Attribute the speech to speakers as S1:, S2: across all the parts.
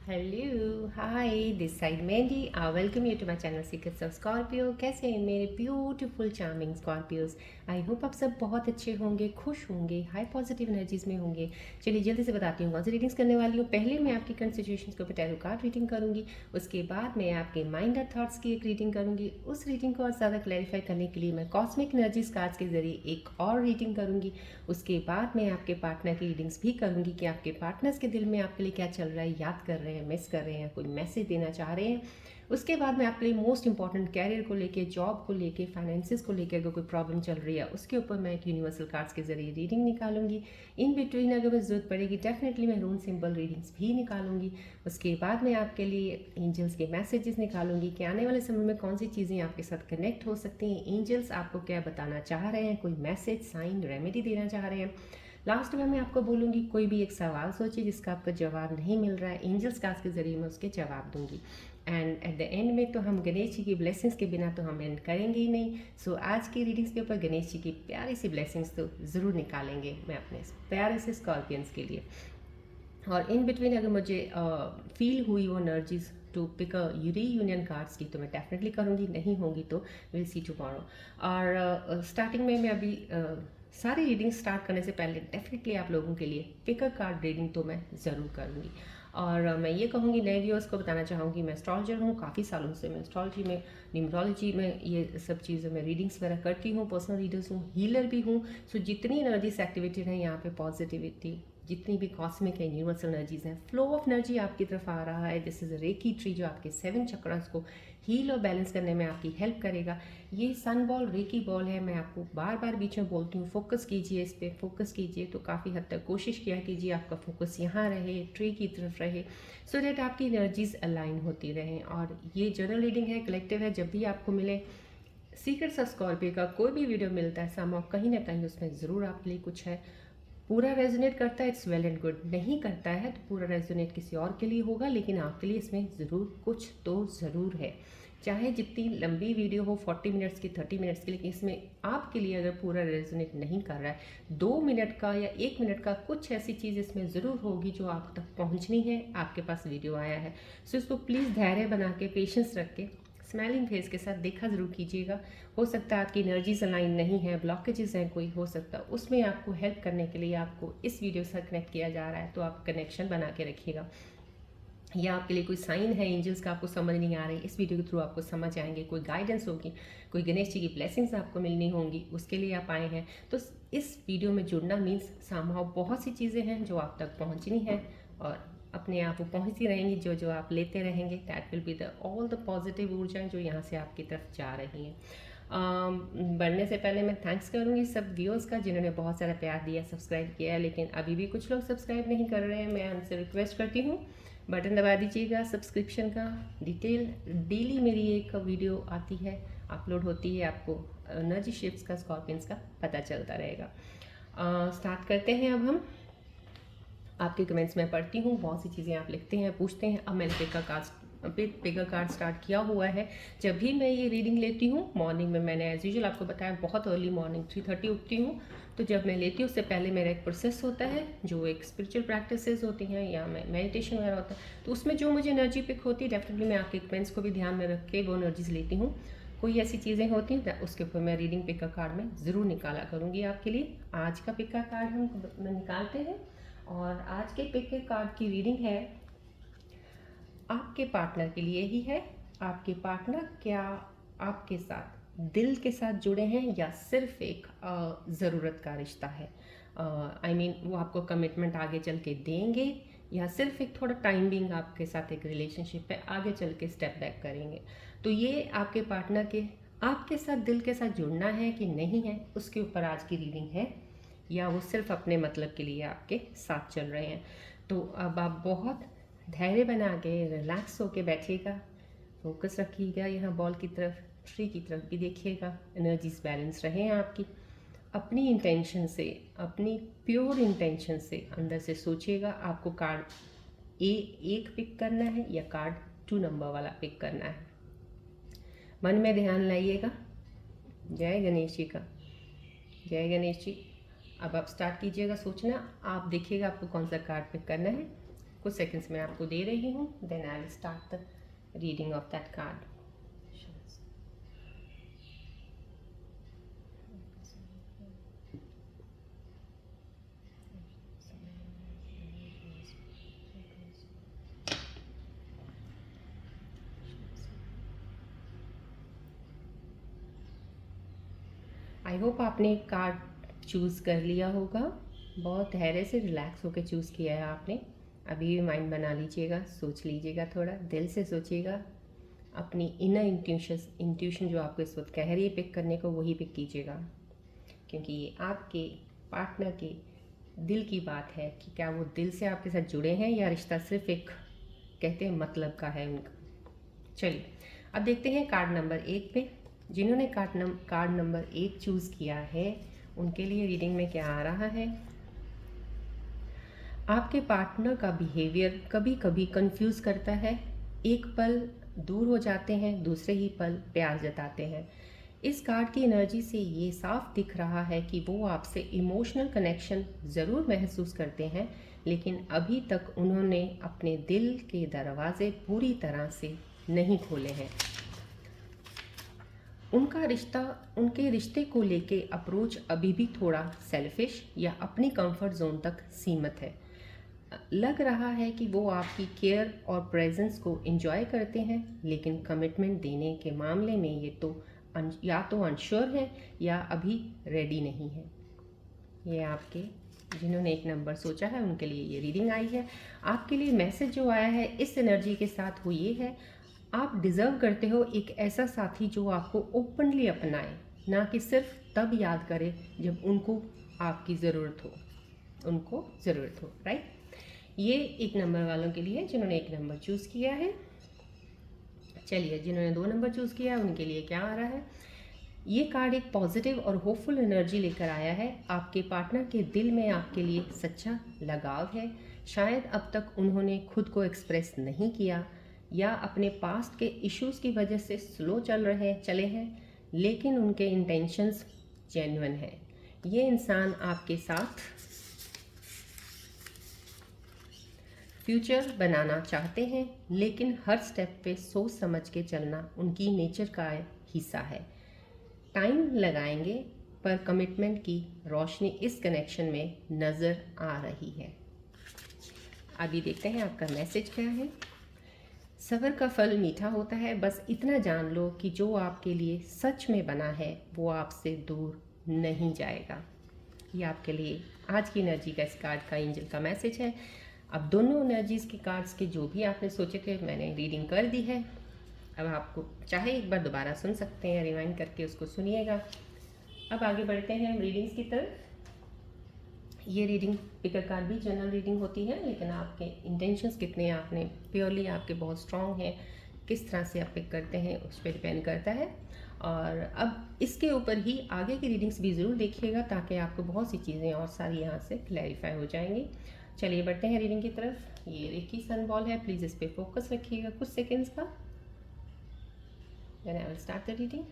S1: Hello hi this side Mehndi welcome you to my channel secrets of Scorpio. कैसे हैं मेरे beautiful charming Scorpios. I hope आप सब बहुत अच्छे होंगे, खुश होंगे, हाई पॉजिटिव एनर्जीज में होंगे। चलिए जल्दी से बताती हूँ कौन सी रीडिंग्स करने वाली हूँ। पहले मैं आपकी करंट सिचुएशंस के ऊपर टैरो कार्ड रीडिंग करूँगी। उसके बाद मैं आपके माइंड और थॉट्स की एक रीडिंग करूँगी। उस रीडिंग को और ज़्यादा क्लैरिफाई करने के लिए मैं कॉस्मिक एनर्जीज कार्ड्स के जरिए एक और रीडिंग करूँगी। उसके बाद मैं आपके पार्टनर की रीडिंग्स भी करूँगी कि आपके पार्टनर्स के दिल में आपके लिए क्या चल रहा है, याद कर रहे हैं, मिस कर रहे हैं, कोई मैसेज देना चाह रहे हैं। उसके बाद मैं आपके लिए मोस्ट इंपॉर्टेंट कैरियर को लेके, जॉब को लेके, फाइनेंसिस को लेके अगर कोई प्रॉब्लम चल रही है उसके ऊपर मैं एक यूनिवर्सल कार्ड्स के जरिए रीडिंग निकालूंगी। इन बिटवीन अगर मुझे जरूरत पड़ेगी डेफिनेटली मैं रून सिंबल रीडिंग्स भी निकालूंगी। उसके बाद मैं आपके लिए एंजल्स के मैसेजेस निकालूंगी कि आने वाले समय में कौन सी चीज़ें आपके साथ कनेक्ट हो सकती हैं, एंजल्स आपको क्या बताना चाह रहे हैं, कोई मैसेज, साइन, रेमेडी देना चाह रहे हैं। लास्ट में मैं आपको बोलूँगी कोई भी एक सवाल सोचिए जिसका आपका जवाब नहीं मिल रहा है, एंजल्स कार्ड्स के जरिए मैं उसके जवाब दूंगी। एंड एट द एंड में तो हम गणेश जी की ब्लेसिंग्स के बिना तो हम एंड करेंगे ही नहीं। सो आज की रीडिंग्स के ऊपर गणेश जी की प्यारी सी ब्लेसिंग्स तो ज़रूर निकालेंगे मैं अपने प्यारे से स्कॉर्पियंस के लिए। और इन बिटवीन अगर मुझे फील हुई वो energies to pick a reunion cards की तो मैं डेफिनेटली करूँगी, नहीं होंगी तो विल सी टुमारो। और स्टार्टिंग में मैं अभी सारी रीडिंग स्टार्ट करने से पहले डेफिनेटली आप लोगों के लिए पिक अ कार्ड रीडिंग तो मैं ज़रूर करूँगी। और मैं ये कहूँगी नए व्यूअर्स को बताना चाहूँगी मैं एस्ट्रोलॉजर हूँ, काफ़ी सालों से मैं एस्ट्रोलॉजी में, न्यूमरोलॉजी में ये सब चीज़ें मैं रीडिंग्स वगैरह करती हूँ, पर्सनल रीडर्स हूँ, हीलर भी हूँ। सो जितनी एनर्जीज एक्टिवेटेड है यहाँ पे, पॉजिटिविटी जितनी भी कॉस्मिक है, यूनिवर्सल एनर्जीज हैं, फ्लो ऑफ एनर्जी आपकी तरफ आ रहा है। दिस इज रेकी ट्री जो आपके 7 चक्रस को हील और बैलेंस करने में आपकी हेल्प करेगा। ये सन बॉल रेकी बॉल है, मैं आपको बार बार बीच में बोलती हूँ फोकस कीजिए, इस पर फोकस कीजिए। तो काफ़ी हद तक कोशिश किया कीजिए आपका फोकस यहाँ रहे, ट्री की तरफ रहे, सो डैट आपकी एनर्जीज अलाइन होती रहें। और ये जनरल रीडिंग है, कलेक्टिव है। जब भी आपको मिले सीक्रेट्स ऑफ स्कॉर्पियो का कोई भी वीडियो मिलता है समहाउ कहीं ना कहीं उसमें ज़रूर आपके लिए कुछ है। पूरा रेजोनेट करता है इट्स वेल एंड गुड, नहीं करता है तो पूरा रेजोनेट किसी और के लिए होगा, लेकिन आपके लिए इसमें ज़रूर कुछ तो ज़रूर है। चाहे जितनी लंबी वीडियो हो, 40 मिनट्स की, 30 मिनट्स की, लेकिन इसमें आपके लिए अगर पूरा रेजोनेट नहीं कर रहा है, 2 मिनट का या 1 मिनट का कुछ ऐसी चीज़ इसमें ज़रूर होगी जो आप तक पहुंचनी है। आपके पास वीडियो आया है, सो इसको प्लीज़ धैर्य बना के, पेशेंस रख के, स्माइलिंग फेस के साथ देखा ज़रूर कीजिएगा। हो सकता है आपकी एनर्जीज अलाइन नहीं है, ब्लॉकेजेस हैं कोई, हो सकता है उसमें आपको हेल्प करने के लिए आपको इस वीडियो से कनेक्ट किया जा रहा है, तो आप कनेक्शन बना के रखिएगा। या आपके लिए कोई साइन है एंजल्स का आपको समझ नहीं आ रही, इस वीडियो के थ्रू आपको समझ आएंगे। कोई गाइडेंस होगी, कोई गणेश जी की ब्लेसिंग्स आपको मिलनी होंगी, उसके लिए आप आए हैं। तो इस वीडियो में जुड़ना मीन्स समहाउ बहुत सी चीज़ें हैं जो आप तक पहुंचनी है और अपने आप वो पहुंचती रहेंगी। जो जो आप लेते रहेंगे that will be the all the positive ऊर्जाएं जो यहाँ से आपकी तरफ जा रही हैं। बढ़ने से पहले मैं थैंक्स करूँगी सब व्यूअर्स का जिन्होंने बहुत सारा प्यार दिया, सब्सक्राइब किया है, लेकिन अभी भी कुछ लोग सब्सक्राइब नहीं कर रहे हैं। मैं उनसे रिक्वेस्ट करती हूँ बटन दबा दीजिएगा सब्सक्रिप्शन का। डिटेल डेली मेरी एक वीडियो आती है, अपलोड होती है, आपको एनर्जी शिफ्ट्स का, स्कॉर्पियंस का पता चलता रहेगा। स्टार्ट करते हैं अब हम। आपके कमेंट्स में पढ़ती हूँ, बहुत सी चीज़ें आप लिखते हैं, पूछते हैं। अब मैंने पिक कार्ड स्टार्ट किया हुआ है। जब भी मैं ये रीडिंग लेती हूँ मॉर्निंग में, मैंने एज यूजुअल आपको बताया बहुत अर्ली मॉर्निंग 3:30 उठती हूँ, तो जब मैं लेती हूँ उससे पहले मेरा एक प्रोसेस होता है जो एक स्पिरिचुअल प्रैक्टिसेस होती हैं या मेडिटेशन वगैरह होता है। तो उसमें जो मुझे एनर्जी पिक होती है डेफिनेटली मैं आपके कमेंट्स को भी ध्यान में रख के वो एनर्जीज लेती हूँ। कोई ऐसी चीज़ें होती हैं उसके ऊपर मैं रीडिंग पिक का कार्ड में ज़रूर निकाला करूँगी आपके लिए। आज का पिक का कार्ड हम निकालते हैं और आज के पिक के कार्ड की रीडिंग है आपके पार्टनर के लिए ही है। आपके पार्टनर क्या आपके साथ दिल के साथ जुड़े हैं या सिर्फ एक ज़रूरत का रिश्ता है? आई मीन वो आपको कमिटमेंट आगे चल के देंगे या सिर्फ एक थोड़ा टाइम बिंग आपके साथ एक रिलेशनशिप पे आगे चल के स्टेप बैक करेंगे। तो ये आपके पार्टनर के आपके साथ दिल के साथ जुड़ना है कि नहीं है, उसके ऊपर आज की रीडिंग है। या वो सिर्फ अपने मतलब के लिए आपके साथ चल रहे हैं। तो अब आप बहुत धैर्य बना के रिलैक्स होके बैठिएगा, फोकस रखिएगा यहाँ बॉल की तरफ, ट्री की तरफ भी देखिएगा, एनर्जीज बैलेंस रहें आपकी। अपनी इंटेंशन से, अपनी प्योर इंटेंशन से अंदर से सोचिएगा आपको कार्ड एक पिक करना है या कार्ड 2 नंबर वाला पिक करना है। मन में ध्यान लाइएगा। जय गणेश जी का, जय गणेश जी। अब आप स्टार्ट कीजिएगा सोचना, आप देखिएगा आपको कौन सा कार्ड पिक करना है। कुछ सेकंड्स में आपको दे रही हूँ, then I will start the reading of that card. I hope आपने कार्ड चूज़ कर लिया होगा। बहुत धैर्य से रिलैक्स होकर चूज़ किया है आपने। अभी भी माइंड बना लीजिएगा, सोच लीजिएगा, थोड़ा दिल से सोचिएगा। अपनी इनर इंट्यूशन जो आपको इस वक्त कह रही है पिक करने को, वही पिक कीजिएगा, क्योंकि ये आपके पार्टनर के दिल की बात है कि क्या वो दिल से आपके साथ जुड़े हैं या रिश्ता सिर्फ एक कहते हैं मतलब का है उनका। चलिए अब देखते हैं कार्ड नंबर 1 पे। जिन्होंने कार्ड नंबर 1 चूज़ किया है उनके लिए रीडिंग में क्या आ रहा है। आपके पार्टनर का बिहेवियर कभी कभी कंफ्यूज करता है। एक पल दूर हो जाते हैं, दूसरे ही पल प्यार जताते हैं। इस कार्ड की एनर्जी से ये साफ दिख रहा है कि वो आपसे इमोशनल कनेक्शन ज़रूर महसूस करते हैं, लेकिन अभी तक उन्होंने अपने दिल के दरवाजे पूरी तरह से नहीं खोले हैं। उनके रिश्ते को लेके अप्रोच अभी भी थोड़ा सेल्फिश या अपनी कंफर्ट जोन तक सीमित है। लग रहा है कि वो आपकी केयर और प्रेजेंस को एंजॉय करते हैं, लेकिन कमिटमेंट देने के मामले में ये तो या तो अनश्योर है या अभी रेडी नहीं है। ये आपके जिन्होंने 1 नंबर सोचा है उनके लिए ये रीडिंग आई है। आपके लिए मैसेज जो आया है इस एनर्जी के साथ वो ये है, आप डिज़र्व करते हो एक ऐसा साथी जो आपको ओपनली अपनाए, ना कि सिर्फ तब याद करे जब उनको आपकी ज़रूरत हो, राइट। ये 1 नंबर वालों के लिए जिन्होंने 1 नंबर चूज़ किया है। चलिए जिन्होंने 2 नंबर चूज़ किया है उनके लिए क्या आ रहा है। ये कार्ड एक पॉजिटिव और होपफुल एनर्जी लेकर आया है। आपके पार्टनर के दिल में आपके लिए सच्चा लगाव है। शायद अब तक उन्होंने खुद को एक्सप्रेस नहीं किया या अपने पास्ट के इश्यूज़ की वजह से स्लो चले हैं, लेकिन उनके इंटेंशंस जेन्युइन है। ये इंसान आपके साथ फ्यूचर बनाना चाहते हैं, लेकिन हर स्टेप पे सोच समझ के चलना उनकी नेचर का हिस्सा है। टाइम लगाएंगे, पर कमिटमेंट की रोशनी इस कनेक्शन में नज़र आ रही है। अभी देखते हैं आपका मैसेज क्या है। सब्र का फल मीठा होता है, बस इतना जान लो कि जो आपके लिए सच में बना है वो आपसे दूर नहीं जाएगा। ये आपके लिए आज की एनर्जी का इस कार्ड का एंजल का मैसेज है। अब दोनों एनर्जीज़ के कार्ड्स के जो भी आपने सोचे थे मैंने रीडिंग कर दी है। अब आपको चाहे एक बार दोबारा सुन सकते हैं, रिवाइंड करके उसको सुनिएगा। अब आगे बढ़ते हैं हम रीडिंग्स की तरफ। ये रीडिंग पिकर कार्ड भी जनरल रीडिंग होती है, लेकिन आपके इंटेंशंस कितने आपने प्योरली आपके बहुत स्ट्रॉन्ग हैं, किस तरह से आप पिक करते हैं उस पर डिपेंड करता है। और अब इसके ऊपर ही आगे की रीडिंग्स भी ज़रूर देखिएगा, ताकि आपको बहुत सी चीज़ें और सारी यहाँ से क्लैरिफाई हो जाएंगी। चलिए बढ़ते हैं रीडिंग की तरफ। ये रेकी सन बॉल है, प्लीज़ इस पर फोकस रखिएगा कुछ सेकेंड्स का। Then I will start the reading.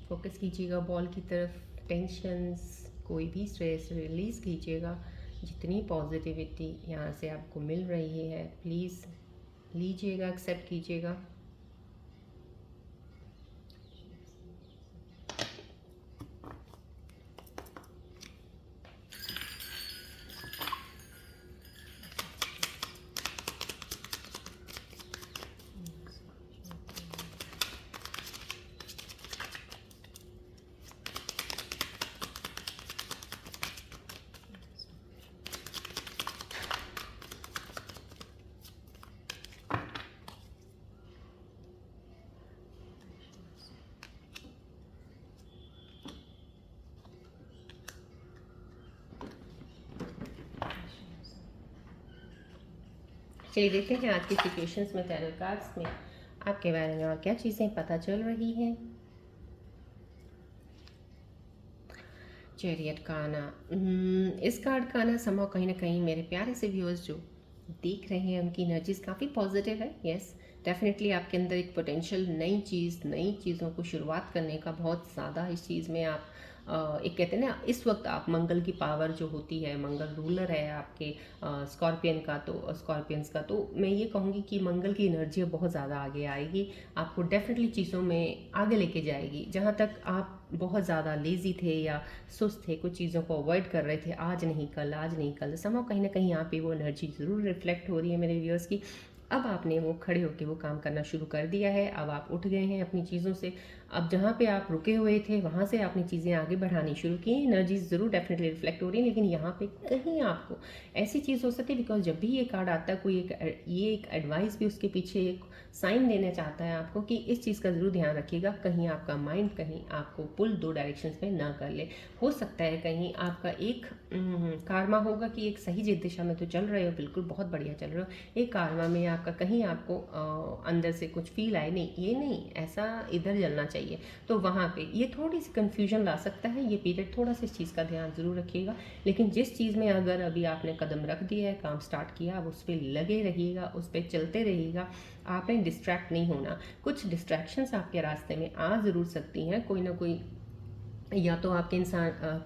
S1: Focus कीजिएगा बॉल की तरफ। टेंशन्स, कोई भी स्ट्रेस रिलीज़ कीजिएगा। जितनी पॉजिटिविटी यहाँ से आपको मिल रही है प्लीज़ लीजिएगा, एक्सेप्ट कीजिएगा। चलिए देखते हैं आज की सिचुएशंस में टैरो कार्ड्स में आपके बारे में और क्या चीज़ें पता चल रही हैं। चैरियट का आना, इस कार्ड का आना समहाउ कहीं ना कहीं मेरे प्यारे से व्यूअर्स जो देख रहे हैं उनकी एनर्जीज काफ़ी पॉजिटिव है। यस, डेफिनेटली आपके अंदर एक पोटेंशियल नई चीज़ों को शुरुआत करने का बहुत ज़्यादा इस चीज़ में आप एक कहते हैं ना, इस वक्त आप मंगल की पावर जो होती है, मंगल रूलर है आपके स्कॉर्पियंस का, तो मैं ये कहूँगी कि मंगल की एनर्जी बहुत ज़्यादा आगे आएगी, आपको डेफिनेटली चीज़ों में आगे लेके जाएगी। जहाँ तक आप बहुत ज़्यादा लेज़ी थे या सुस्त थे, कुछ चीज़ों को अवॉइड कर रहे थे, आज नहीं कल समहाउ कहीं ना कहीं यहाँ पे वो एनर्जी ज़रूर रिफ्लेक्ट हो रही है मेरे व्यूअर्स की। अब आपने वो खड़े होकर वो काम करना शुरू कर दिया है, अब आप उठ गए हैं अपनी चीज़ों से, अब जहाँ पे आप रुके हुए थे वहाँ से आपने चीज़ें आगे बढ़ानी शुरू की। एनर्जी ज़रूर डेफिनेटली रिफ्लेक्ट हो रही है, लेकिन यहाँ पे कहीं आपको ऐसी चीज़ हो सकती है, बिकॉज जब भी ये कार्ड आता है कोई ये एक एडवाइस भी उसके पीछे एक साइन देना चाहता है आपको कि इस चीज़ का ज़रूर ध्यान रखिएगा, कहीं आपका माइंड कहीं आपको पुल दो डायरेक्शंस में ना कर ले। हो सकता है कहीं आपका एक कारमा होगा कि एक सही दिशा में तो चल रहे हो, बिल्कुल बहुत बढ़िया चल रहे हो, एक कारमा में आपका कहीं आपको अंदर से कुछ फील आए, नहीं ये नहीं, ऐसा इधर चलना चाहिए, तो वहाँ पे ये थोड़ी सी कन्फ्यूजन ला सकता है ये पीरियड। थोड़ा सा इस चीज़ का ध्यान ज़रूर रखिएगा, लेकिन जिस चीज़ में अगर अभी आपने कदम रख दिया है, काम स्टार्ट किया, अब उस पर लगे रहिएगा, उस पर चलते रहिएगा, आपने डिस्ट्रैक्ट नहीं होना। कुछ डिस्ट्रैक्शंस आपके रास्ते में आ ज़रूर सकती हैं, कोई ना कोई, या तो आपके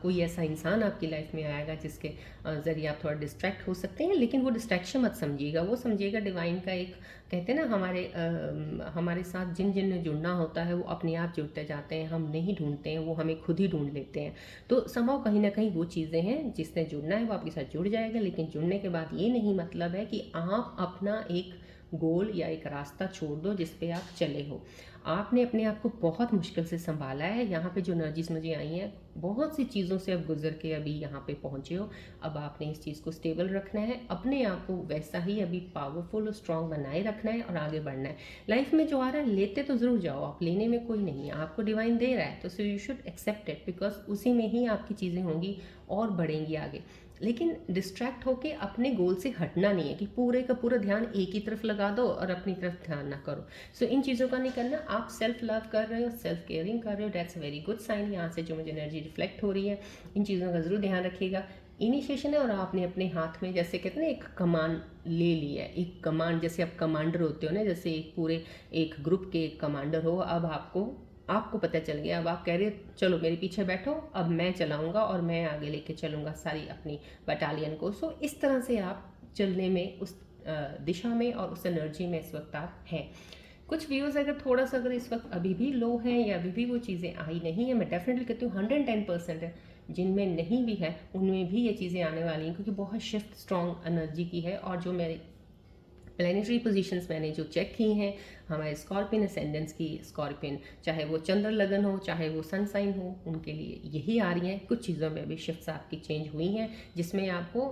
S1: कोई ऐसा इंसान आपकी लाइफ में आएगा जिसके ज़रिए आप थोड़ा डिस्ट्रैक्ट हो सकते हैं, लेकिन वो डिस्ट्रैक्शन मत समझिएगा, वो समझिएगा डिवाइन का एक, कहते हैं ना, हमारे साथ जिन जिन ने जुड़ना होता है वो अपने आप जुड़ते जाते हैं, हम नहीं ढूंढते हैं, वो हमें खुद ही ढूंढ लेते हैं। तो समहाउ कहीं ना कहीं वो चीज़ें हैं, जिसने जुड़ना है वो आपके साथ जुड़ जाएगा, लेकिन जुड़ने के बाद ये नहीं मतलब है कि आप अपना एक गोल या एक रास्ता छोड़ दो जिस पे आप चले हो। आपने अपने आप को बहुत मुश्किल से संभाला है, यहाँ पे जो एनर्जीज मुझे आई हैं, बहुत सी चीज़ों से अब गुजर के अभी यहाँ पे पहुँचे हो, अब आपने इस चीज़ को स्टेबल रखना है, अपने आप को वैसा ही अभी पावरफुल और स्ट्रांग बनाए रखना है और आगे बढ़ना है। लाइफ में जो आ रहा है लेते तो ज़रूर जाओ, आप लेने में कोई नहीं है, आपको डिवाइन दे रहा है तो so you should accept it, because उसी में ही आपकी चीज़ें होंगी और बढ़ेंगी आगे। लेकिन डिस्ट्रैक्ट होके अपने गोल से हटना नहीं है कि पूरे का पूरा ध्यान एक ही तरफ लगा दो और अपनी तरफ ध्यान ना करो। सो इन चीज़ों का नहीं करना, आप सेल्फ लव कर रहे हो, सेल्फ केयरिंग कर रहे हो, that's a very good sign. यहाँ से जो मुझे एनर्जी रिफ्लेक्ट हो रही है, इन चीज़ों का ज़रूर ध्यान रखिएगा। इनिशिएशन है और आपने अपने हाथ में, जैसे कहते हैं ना, एक कमान ले लिया है, एक कमांड, जैसे आप कमांडर होते हो ना, जैसे एक पूरे एक ग्रुप के कमांडर हो, अब आपको पता चल गया, अब आप कह रहे हो चलो मेरे पीछे बैठो, अब मैं चलाऊंगा और मैं आगे लेके चलूंगा सारी अपनी बटालियन को। सो इस तरह से आप चलने में, उस दिशा में और उस एनर्जी में इस वक्त आप हैं। कुछ व्यूज़ अगर थोड़ा सा अगर इस वक्त अभी भी लो हैं या अभी भी वो चीज़ें आई नहीं है, मैं डेफिनेटली कहती हूँ 110% है, जिनमें नहीं भी है उनमें भी ये चीज़ें आने वाली हैं, क्योंकि बहुत शिफ्ट स्ट्रॉन्ग एनर्जी की है। और जो मेरे प्लानिटरी पोजीशंस मैंने जो चेक की हैं, हमारे स्कॉर्पियन असेंडेंट्स की, स्कॉर्पियन चाहे वो चंद्र लगन हो चाहे वो सन साइन हो, उनके लिए यही आ रही हैं। कुछ चीज़ों में अभी शिफ्ट्स आपकी चेंज हुई हैं, जिसमें आपको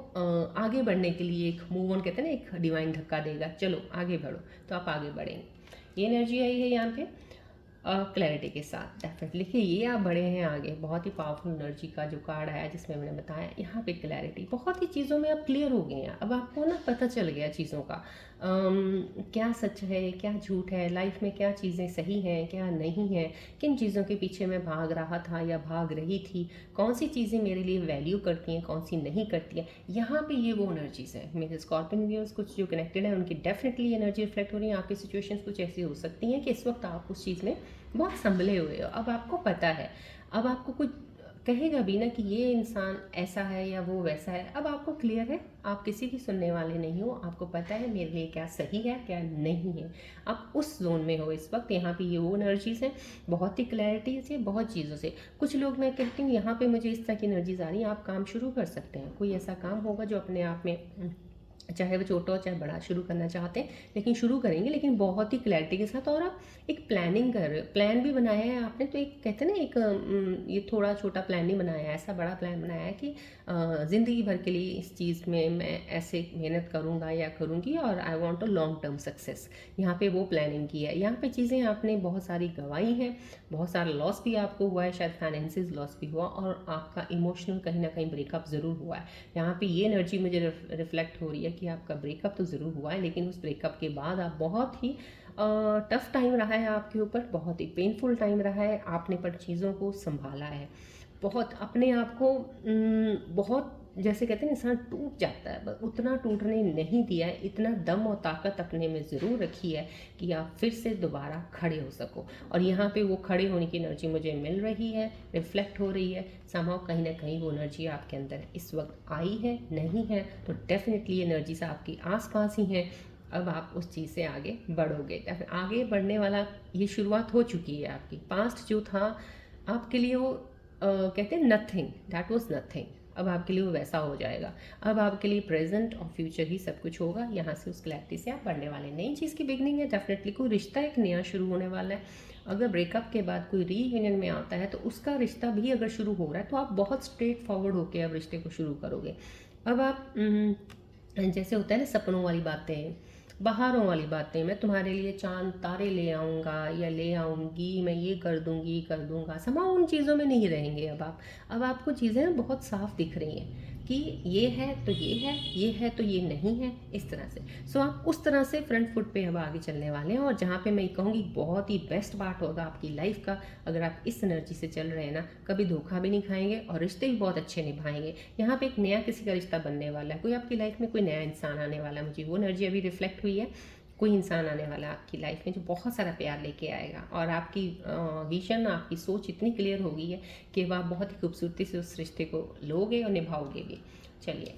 S1: आगे बढ़ने के लिए एक मूव ऑन, कहते हैं ना, एक डिवाइन धक्का देगा, चलो आगे बढ़ो, तो आप आगे बढ़ेंगे। ये एनर्जी आई है यहाँ पे क्लैरिटी के साथ। डेफिनेटली देखिए, ये आप बढ़े हैं आगे, बहुत ही पावरफुल एनर्जी का जो कार्ड आया, जिसमें मैंने बताया यहाँ पे क्लैरिटी, बहुत ही चीज़ों में आप क्लियर हो गए हैं, अब आपको ना पता चल गया चीज़ों का क्या सच है क्या झूठ है, लाइफ में क्या चीज़ें सही हैं क्या नहीं है, किन चीज़ों के पीछे मैं भाग रहा था या भाग रही थी, कौन सी चीज़ें मेरे लिए वैल्यू करती हैं कौन सी नहीं करती हैं। यहाँ पे ये वो एनर्जीज़ हैं मेरे स्कॉर्पियन व्यूअर्स, कुछ जो कनेक्टेड है उनकी डेफिनेटली एनर्जी रिफ्लेक्ट हो रही है। आपकी सिचुएशंस कुछ ऐसी हो सकती हैं कि इस वक्त आप उस चीज़ में बहुत संभले हुए हो, अब आपको पता है, अब आपको कुछ कहेगा भी ना कि ये इंसान ऐसा है या वो वैसा है, अब आपको क्लियर है, आप किसी की सुनने वाले नहीं हो, आपको पता है मेरे लिए क्या सही है क्या नहीं है, आप उस जोन में हो इस वक्त। यहाँ पे ये वो एनर्जीज हैं, बहुत ही क्लैरिटी से, बहुत चीज़ों से। कुछ लोग, मैं कहती हूँ यहाँ पे मुझे इस तरह की एनर्जीज आ रही हैं, आप काम शुरू कर सकते हैं, कोई ऐसा काम होगा जो अपने आप में, चाहे वो छोटा हो चाहे बड़ा, शुरू करना चाहते हैं, लेकिन शुरू करेंगे, लेकिन बहुत ही क्लैरिटी के साथ। और आप एक प्लानिंग कर रहे हो, प्लान भी बनाया है आपने, तो एक कहते हैं ना, एक ये थोड़ा छोटा प्लान नहीं बनाया है, ऐसा बड़ा प्लान बनाया है कि ज़िंदगी भर के लिए इस चीज़ में मैं ऐसे मेहनत करूँगा या करूँगी और I want a long term success. यहाँ पे वो प्लानिंग की है, यहाँ पे चीज़ें आपने बहुत सारी गंवाई हैं, बहुत सारा लॉस भी आपको हुआ है, शायद फाइनेंसिस लॉस भी हुआ, और आपका इमोशनल कहीं ना कहीं ब्रेकअप ज़रूर हुआ है। यहाँ पे ये एनर्जी मुझे रिफ्लेक्ट हो रही है कि आपका ब्रेकअप तो ज़रूर हुआ है, लेकिन उस ब्रेकअप के बाद आप बहुत ही टफ टाइम रहा है आपके ऊपर, बहुत ही पेनफुल टाइम रहा है, आपने पर चीज़ों को संभाला है, बहुत अपने आप को बहुत जैसे कहते हैं इंसान टूट जाता है, उतना टूटने नहीं दिया है, इतना दम और ताकत अपने में ज़रूर रखी है कि आप फिर से दोबारा खड़े हो सको। और यहाँ पे वो खड़े होने की एनर्जी मुझे मिल रही है, रिफ्लेक्ट हो रही है समाव, कहीं ना कहीं वो एनर्जी आपके अंदर इस वक्त आई है, नहीं है तो डेफिनेटली एनर्जीज आपकी आसपास ही हैं। अब आप उस चीज़ से आगे बढ़ोगे, आगे बढ़ने वाला ये शुरुआत हो चुकी है आपकी। पास्ट जो था आपके लिए वो कहते हैं नथिंग, दैट वाज नथिंग, अब आपके लिए वो वैसा हो जाएगा। अब आपके लिए प्रेजेंट और फ्यूचर ही सब कुछ होगा, यहाँ से उस क्लैरिटी से आप बढ़ने वाले। नई चीज़ की बिगनिंग है, डेफिनेटली कोई रिश्ता एक नया शुरू होने वाला है। अगर ब्रेकअप के बाद कोई रीयूनियन में आता है तो उसका रिश्ता भी अगर शुरू हो रहा है तो आप बहुत स्ट्रेट फॉरवर्ड होकर अब रिश्ते को शुरू करोगे। अब आप जैसे होता है ना सपनों वाली बातें, बहारों वाली बातें, मैं तुम्हारे लिए चांद तारे ले आऊँगा या ले आऊँगी, मैं ये कर दूँगी कर दूँगा, समा उन चीज़ों में नहीं रहेंगे। अब आपको चीज़ें बहुत साफ दिख रही हैं कि ये है तो ये है, ये है तो ये नहीं है, इस तरह से। सो आप उस तरह से फ्रंट फुट पे अब आगे चलने वाले हैं। और जहाँ पे मैं कहूँगी बहुत ही बेस्ट पार्ट होगा आपकी लाइफ का, अगर आप इस एनर्जी से चल रहे हैं ना, कभी धोखा भी नहीं खाएंगे और रिश्ते भी बहुत अच्छे निभाएंगे। यहाँ पे एक नया किसी का रिश्ता बनने वाला है, कोई आपकी लाइफ में कोई नया इंसान आने वाला है, मुझे वो एनर्जी अभी रिफ्लेक्ट हुई है। कोई इंसान आने वाला है आपकी लाइफ में जो बहुत सारा प्यार लेके आएगा, और आपकी विजन, आपकी सोच इतनी क्लियर हो गई है कि वह आप बहुत ही खूबसूरती से उस रिश्ते को लोगे और निभाओगे भी। चलिए,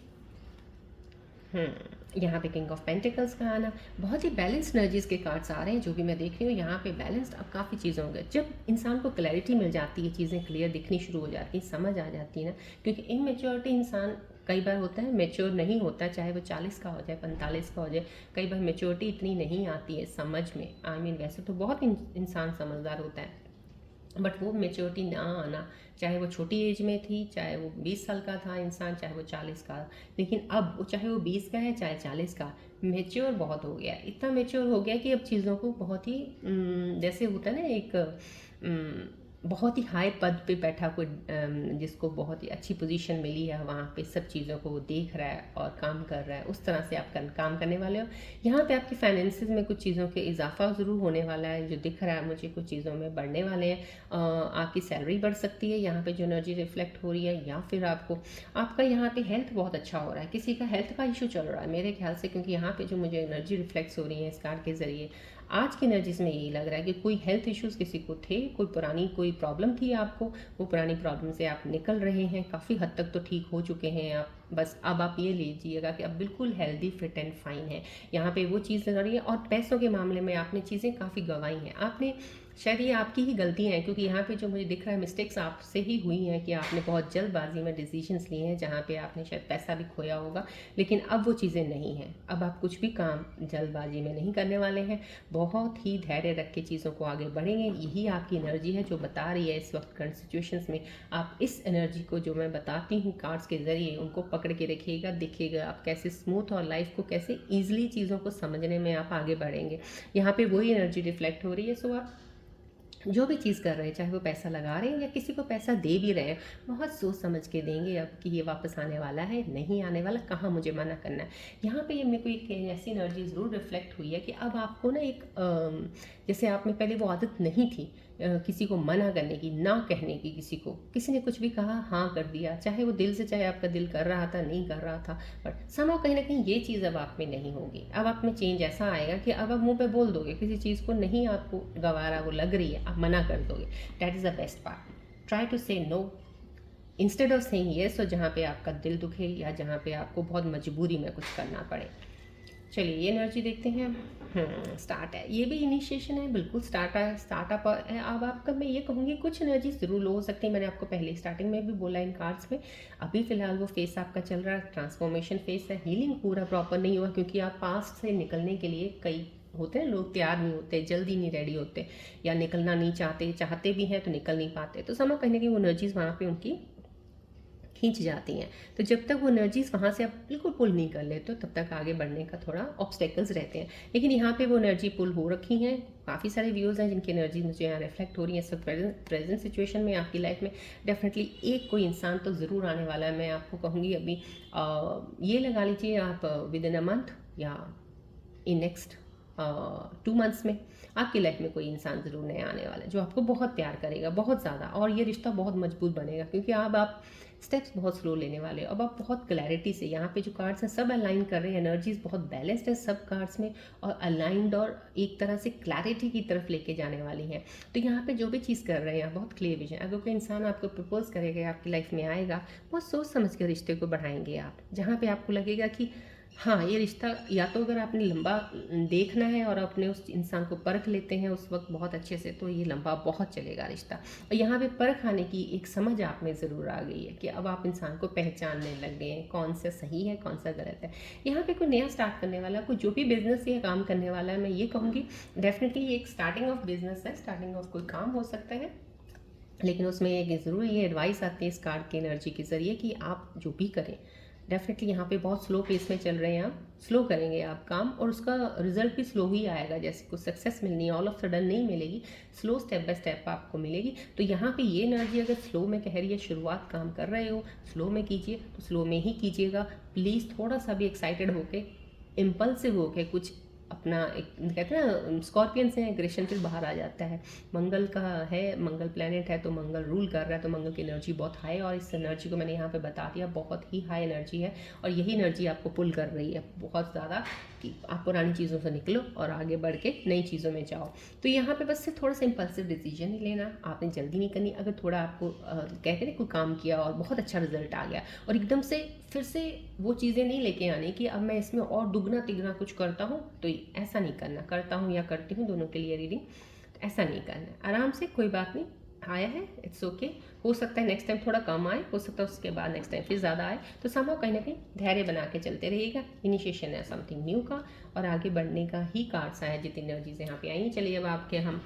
S1: यहाँ पे किंग ऑफ पेंटिकल्स का आना, बहुत ही बैलेंस्ड एनर्जीज के कार्ड्स आ रहे हैं जो भी मैं देख रही हूँ यहाँ पे। बैलेंस्ड अब काफ़ी चीज़ों होंगे, जब इंसान को क्लैरिटी मिल जाती है, चीज़ें क्लियर दिखनी शुरू हो जाती हैं, समझ आ जाती है ना। क्योंकि इमेच्योरिटी इंसान कई बार होता है मेच्योर नहीं होता, चाहे वो 40 का हो जाए 45 का हो जाए, कई बार मेच्योरिटी इतनी नहीं आती है समझ में। आई मीन वैसे तो बहुत इंसान समझदार होता है, बट वो मेच्योरिटी ना आना, चाहे वो छोटी एज में थी, चाहे वो 20 साल का था इंसान, चाहे वो 40 का, लेकिन अब वो चाहे वो 20 का है चाहे 40 का, मेच्योर बहुत हो गया, इतना मेच्योर हो गया कि अब चीज़ों को बहुत ही जैसे होता है ना एक बहुत ही हाई पद पे बैठा कोई जिसको बहुत ही अच्छी पोजीशन मिली है, वहाँ पे सब चीज़ों को वो देख रहा है और काम कर रहा है, उस तरह से आप काम करने वाले हो। यहाँ पे आपकी फाइनेंसेस में कुछ चीज़ों के इजाफा ज़रूर होने वाला है, जो दिख रहा है मुझे, कुछ चीज़ों में बढ़ने वाले हैं। आपकी सैलरी बढ़ सकती है यहाँ पे, जो एनर्जी रिफ्लेक्ट हो रही है। या फिर आपका यहाँ पे हेल्थ बहुत अच्छा हो रहा है, किसी का हेल्थ का इशू चल रहा है मेरे ख्याल से, क्योंकि यहाँ पे जो मुझे एनर्जी रिफ्लेक्ट हो रही है इस कार्ड के ज़रिए, आज की एनर्जीज में यही लग रहा है कि कोई हेल्थ इश्यूज किसी को थे, कोई पुरानी कोई प्रॉब्लम थी आपको, वो पुरानी प्रॉब्लम से आप निकल रहे हैं, काफ़ी हद तक तो ठीक हो चुके हैं आप। बस अब आप ये लीजिएगा कि अब बिल्कुल हेल्दी फिट एंड फाइन है, यहाँ पे वो चीज़ नजर रही है। और पैसों के मामले में आपने चीज़ें काफ़ी गंवाई हैं, आपने शायद ये आपकी ही गलतियाँ हैं, क्योंकि यहाँ पे जो मुझे दिख रहा है मिस्टेक्स आपसे ही हुई हैं कि आपने बहुत जल्दबाजी में डिसीजंस लिए हैं, जहाँ पे आपने शायद पैसा भी खोया होगा। लेकिन अब वो चीज़ें नहीं हैं, अब आप कुछ भी काम जल्दबाजी में नहीं करने वाले हैं, बहुत ही धैर्य रख के चीज़ों को आगे बढ़ेंगे। यही आपकी एनर्जी है जो बता रही है इस वक्त करंट सिचुएशंस में। आप इस एनर्जी को जो मैं बताती हूँ कार्ड्स के ज़रिए, उनको पकड़ के रखिएगा, देखिएगा आप कैसे स्मूथ और लाइफ को कैसे ईजिली चीज़ों को समझने में आप आगे बढ़ेंगे। यहाँ पे वही एनर्जी रिफ्लेक्ट हो रही है। सो आप जो भी चीज़ कर रहे हैं, चाहे वो पैसा लगा रहे हैं या किसी को पैसा दे भी रहे हैं, बहुत सोच समझ के देंगे अब कि ये वापस आने वाला है नहीं आने वाला, कहाँ मुझे मना करना है। यहाँ पे ये मेरे को एक ऐसी एनर्जी ज़रूर रिफ्लेक्ट हुई है कि अब आपको ना एक जैसे आप में पहले वो आदत नहीं थी किसी को मना करने की, ना कहने की, किसी ने कुछ भी कहा हाँ कर दिया, चाहे वो दिल से, चाहे आपका दिल कर रहा था नहीं कर रहा था, बट समाव कहीं ना कहीं ये चीज़ अब आप में नहीं होगी। अब आप में चेंज ऐसा आएगा कि अब आप मुंह पे बोल दोगे, किसी चीज़ को नहीं आपको गवारा वो लग रही है, आप मना कर दोगे। That is the best part. Try to say no instead of saying yes, और जहाँ पे आपका दिल दुखे या जहाँ पे आपको बहुत मजबूरी में कुछ करना पड़े। चलिए ये एनर्जी देखते हैं। स्टार्ट है, ये भी इनिशिएशन है, बिल्कुल स्टार्टअप है। अब आपका मैं ये कहूँगी कुछ एनर्जी जरूर लो हो सकती है, मैंने आपको पहले स्टार्टिंग में भी बोला इन कार्ड्स में। अभी फिलहाल वो फेस आपका चल रहा है, ट्रांसफॉर्मेशन फेस है, हीलिंग पूरा प्रॉपर नहीं हुआ, क्योंकि आप पास्ट से निकलने के लिए कई होते हैं लोग तैयार नहीं होते, जल्दी नहीं रेडी होते, या निकलना नहीं चाहते भी हैं तो निकल नहीं पाते, तो समय कहीं ना कहीं वो एनर्जीज वहाँ पे उनकी खींच जाती हैं। तो जब तक वो एनर्जीज वहाँ से आप बिल्कुल पुल नहीं कर लेते हो, तब तक आगे बढ़ने का थोड़ा ऑब्स्टेकल्स रहते हैं। लेकिन यहाँ पे वो एनर्जी पुल हो रखी हैं, काफ़ी सारे व्यूज़ हैं जिनकी एनर्जी मुझे यहाँ रिफ्लेक्ट हो रही है इस वक्त प्रेजेंट सिचुएशन में आपकी लाइफ में। डेफिनेटली एक कोई इंसान तो ज़रूर आने वाला है, मैं आपको कहूँगी अभी ये लगा लीजिए आप विद इन अ मंथ या इन नेक्स्ट 2 मंथ्स में आपकी लाइफ में कोई इंसान ज़रूर नया आने वाला है जो आपको बहुत प्यार करेगा, बहुत ज़्यादा, और ये रिश्ता बहुत मजबूत बनेगा क्योंकि अब आप स्टेप्स बहुत स्लो लेने वाले हो। अब आप बहुत क्लैरिटी से, यहाँ पे जो कार्ड्स हैं सब अलाइन कर रहे हैं, एनर्जीज बहुत बैलेंस्ड है सब कार्ड्स में, और अलाइंड और एक तरह से क्लैरिटी की तरफ लेके जाने वाली हैं। तो यहाँ पे जो भी चीज़ कर रहे हैं बहुत क्लियर विजन। अगर कोई इंसान आपको प्रपोज करेगा, आपकी लाइफ में आएगा, बहुत सोच समझ के रिश्ते को बढ़ाएंगे आप, जहाँ पे आपको लगेगा कि हाँ ये रिश्ता, या तो अगर आपने लंबा देखना है और अपने उस इंसान को परख लेते हैं उस वक्त बहुत अच्छे से, तो ये लंबा बहुत चलेगा रिश्ता। और यहाँ पे परख आने की एक समझ आप में ज़रूर आ गई है कि अब आप इंसान को पहचानने लग गए हैं कौन सा सही है कौन सा गलत है। यहाँ पे कोई नया स्टार्ट करने वाला, कोई जो भी बिजनेस या काम करने वाला है, मैं ये कहूँगी डेफिनेटली ये एक स्टार्टिंग ऑफ बिजनेस है, स्टार्टिंग ऑफ कोई काम हो सकता है, लेकिन उसमें एक ज़रूर ये एडवाइस आती है इस कार्ड की एनर्जी के ज़रिए कि आप जो भी करें डेफिनेटली यहाँ पे बहुत स्लो पेस में चल रहे हैं आप, स्लो करेंगे आप काम, और उसका रिजल्ट भी स्लो ही आएगा। जैसे कुछ सक्सेस मिलनी है ऑल ऑफ सडन नहीं मिलेगी, स्लो स्टेप बाय स्टेप आपको मिलेगी। तो यहाँ पे ये एनर्जी अगर स्लो में कह रही है, शुरुआत काम कर रहे हो स्लो में कीजिए तो स्लो में ही कीजिएगा प्लीज़। थोड़ा सा भी एक्साइटेड होके, इम्पल्सिव होके कुछ अपना, एक कहते हैं ना स्कॉर्पियन से एग्रेशन फिर बाहर आ जाता है। मंगल का है, मंगल प्लेनेट है तो मंगल रूल कर रहा है, तो मंगल की एनर्जी बहुत हाई है, और इस एनर्जी को मैंने यहाँ पे बता दिया बहुत ही हाई एनर्जी है, और यही एनर्जी आपको पुल कर रही है बहुत ज़्यादा कि आप पुरानी चीज़ों से निकलो और आगे बढ़ के नई चीज़ों में जाओ। तो यहाँ पे बस सिर्फ थोड़ा सा इम्पल्सिव डिसीजन ही लेना, आपने जल्दी नहीं करनी। अगर थोड़ा आपको कहते हैं कोई काम किया और बहुत अच्छा रिजल्ट आ गया, और एकदम से फिर से वो चीज़ें नहीं लेके आनी कि अब मैं इसमें और दुगना तिगना कुछ करता हूँ, तो ऐसा नहीं करना। करता हूँ या करती हूँ दोनों के लिए रीडिंग, तो ऐसा नहीं करना। आराम से, कोई बात नहीं, आया है इट्स ओके। हो सकता है नेक्स्ट टाइम थोड़ा कम आए, हो सकता है उसके बाद नेक्स्ट टाइम फिर ज़्यादा आए, तो समझो कहीं ना कहीं धैर्य बना के चलते रहिएगा। इनिशिएशन है समथिंग न्यू का, और आगे बढ़ने का ही कार्ड्स आया जितनी एनर्जीज यहाँ पे आई हैं। चलिए अब आपके हम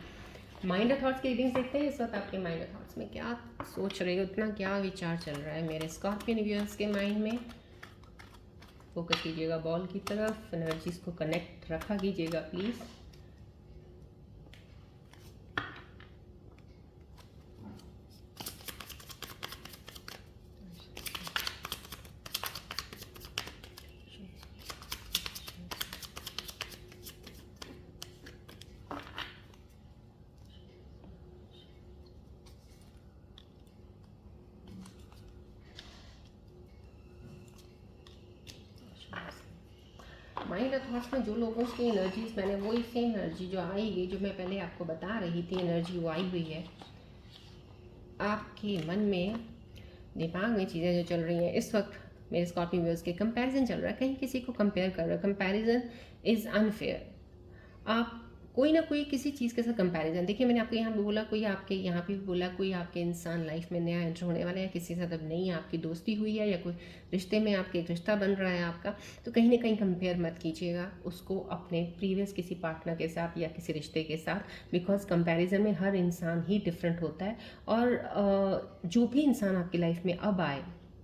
S1: माइंड और थॉट्स की रीडिंग्स देखते हैं। इस वक्त आपके माइंड और थॉट्स में क्या सोच रहे हो, इतना क्या विचार चल रहा है मेरे स्कॉर्पियन व्यूअर्स के माइंड में। फोकस कीजिएगा बॉल की तरफ, एनर्जीज को कनेक्ट रखा कीजिएगा प्लीज़। माइंड और थॉट्स में जो लोगों की एनर्जीज, मैंने वही सेम एनर्जी जो आई हुई, जो मैं पहले आपको बता रही थी एनर्जी वो आई हुई है। आपके मन में, दिमाग में चीज़ें जो चल रही हैं इस वक्त, मेरे स्कॉर्पियो व्यूअर्स के कंपैरिजन चल रहा है, कहीं किसी को कंपेयर कर रहे हो। Comparison is unfair. आप कोई ना कोई किसी चीज़ के साथ कंपैरिजन, देखिए मैंने आपको यहाँ भी बोला, कोई आपके यहाँ पे भी बोला कोई आपके इंसान लाइफ में नया एंटर होने वाला है, किसी से अब नई आपकी दोस्ती हुई है, या कोई रिश्ते में आपके एक रिश्ता बन रहा है आपका, तो कहीं ना कहीं कंपेयर मत कीजिएगा उसको अपने प्रीवियस किसी पार्टनर के साथ या किसी रिश्ते के साथ, बिकॉज कंपैरिजन में हर इंसान ही डिफरेंट होता है। और जो भी इंसान आपकी लाइफ में अब आए,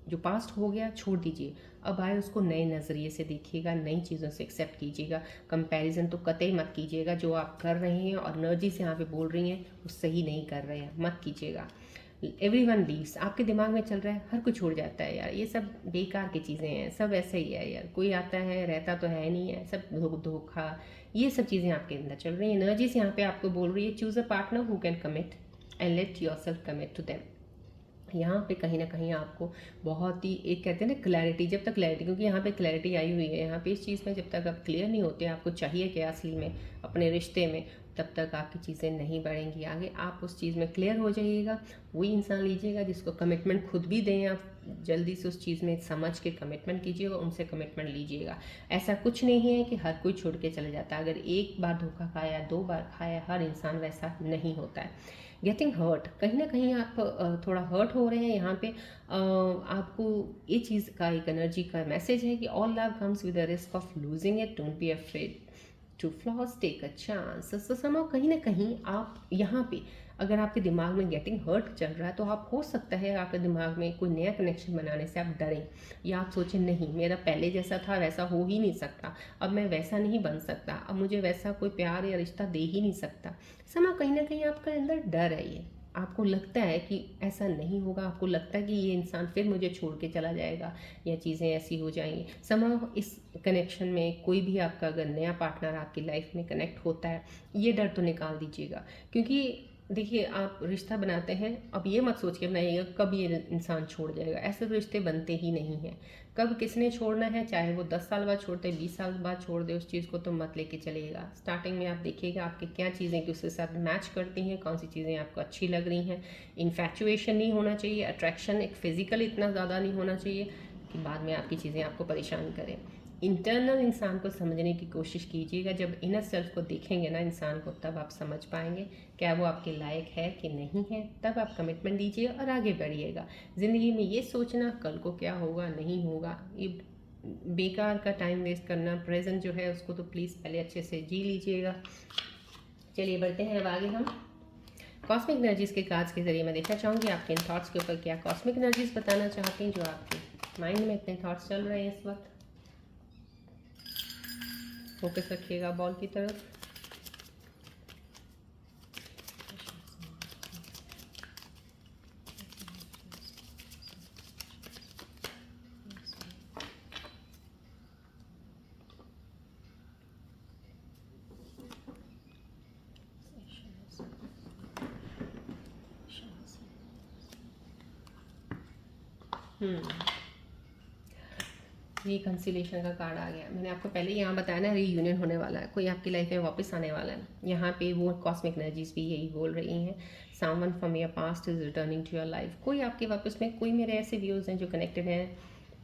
S1: जो पास्ट हो गया छोड़ दीजिए, अब आए उसको नए नज़रिए से देखिएगा, नई चीज़ों से एक्सेप्ट कीजिएगा। कंपैरिजन तो कतई मत कीजिएगा, जो आप कर रहे हैं और एनर्जी से यहाँ पे बोल रही हैं वो सही नहीं कर रहे हैं, मत कीजिएगा। एवरीवन लीव्स, आपके दिमाग में चल रहा है हर कोई छोड़ जाता है यार, ये सब बेकार की चीज़ें हैं, सब ऐसे ही है यार, कोई आता है रहता तो है नहीं है, सब धोखा, ये सब चीज़ें आपके अंदर चल रही हैं। एनर्जी से यहाँ पे आपको बोल रही है choose a partner who can commit and let yourself commit to them. यहाँ पे कहीं ना कहीं आपको बहुत ही, एक कहते हैं ना क्लैरिटी, जब तक क्लैरिटी, क्योंकि यहाँ पे क्लैरिटी आई हुई है यहाँ पे इस चीज़ में, जब तक आप क्लियर नहीं होते आपको चाहिए क्या असली में अपने रिश्ते में, तब तक आपकी चीज़ें नहीं बढ़ेंगी आगे। आप उस चीज़ में क्लियर हो जाइएगा, वही इंसान लीजिएगा जिसको कमिटमेंट खुद भी दें, आप जल्दी से उस चीज़ में समझ के कमिटमेंट कीजिएगा, उनसे कमिटमेंट लीजिएगा। ऐसा कुछ नहीं है कि हर कोई छोड़ के चले जाता है, अगर एक बार धोखा खाया, 2 बार खाया, हर इंसान वैसा नहीं होता है। गेटिंग हर्ट, कहीं ना कहीं आप थोड़ा हर्ट हो रहे हैं यहाँ पे। आपको ये चीज़ का एक एनर्जी का मैसेज है कि all love comes with the risk of losing it, don't be afraid to floss, take a chance. तो समझो कहीं ना कहीं आप यहाँ पे, अगर आपके दिमाग में गेटिंग हर्ट चल रहा है, तो आप हो सकता है आपके दिमाग में कोई नया कनेक्शन बनाने से आप डरें, या आप सोचें नहीं मेरा पहले जैसा था वैसा हो ही नहीं सकता, अब मैं वैसा नहीं बन सकता, अब मुझे वैसा कोई प्यार या रिश्ता दे ही नहीं सकता। समा कहीं ना कहीं आपके अंदर डर है, ये आपको लगता है कि ऐसा नहीं होगा, आपको लगता है कि ये इंसान फिर मुझे छोड़ के चला जाएगा या चीज़ें ऐसी हो जाएंगी। समहाउ इस कनेक्शन में कोई भी आपका अगर नया पार्टनर आपकी लाइफ में कनेक्ट होता है, ये डर तो निकाल दीजिएगा। क्योंकि देखिए, आप रिश्ता बनाते हैं, अब ये मत सोच के बनाइएगा कब ये इंसान छोड़ जाएगा, ऐसे तो रिश्ते बनते ही नहीं हैं। कब किसने छोड़ना है, चाहे वो 10 साल बाद छोड़ते, 20 साल बाद छोड़ दे, उस चीज़ को तो मत लेके चलिएगा। स्टार्टिंग में आप देखिएगा आपकी क्या चीज़ें कि उसके साथ मैच करती हैं, कौन सी चीज़ें आपको अच्छी लग रही हैं। इन्फैचुएशन नहीं होना चाहिए, अट्रैक्शन एक फिजिकल इतना ज़्यादा नहीं होना चाहिए कि बाद में आपकी चीज़ें आपको परेशान करें। इंटरनल इंसान को समझने की कोशिश कीजिएगा। जब इनर सेल्फ को देखेंगे ना इंसान को, तब आप समझ पाएंगे क्या वो आपके लायक है कि नहीं है। तब आप कमिटमेंट दीजिए और आगे बढ़िएगा। ज़िंदगी में ये सोचना कल को क्या होगा नहीं होगा, ये बेकार का टाइम वेस्ट करना। प्रेजेंट जो है उसको तो प्लीज़ पहले अच्छे से जी लीजिएगा। चलिए बढ़ते हैं अब आगे। हम कॉस्मिक एनर्जीज़ के कार्ड्स के ज़रिए मैं देखना चाहूँगी आपके इन थॉट्स के ऊपर क्या कॉस्मिक एनर्जीज़ बताना चाहती हैं, जो आपके माइंड में इतने थॉट्स चल रहे हैं इस वक्त। फोकस रखिएगा बॉल की तरफ। रिकन्सिलेशन का कार्ड आ गया। मैंने आपको पहले यहाँ बताया ना, रीयूनियन होने वाला है, कोई आपकी लाइफ में वापस आने वाला है। यहाँ पे वो कॉस्मिक एनर्जीज भी यही बोल रही हैं, someone from your past is returning to your life. कोई आपके वापस में, कोई मेरे ऐसे व्यूज़ हैं जो कनेक्टेड हैं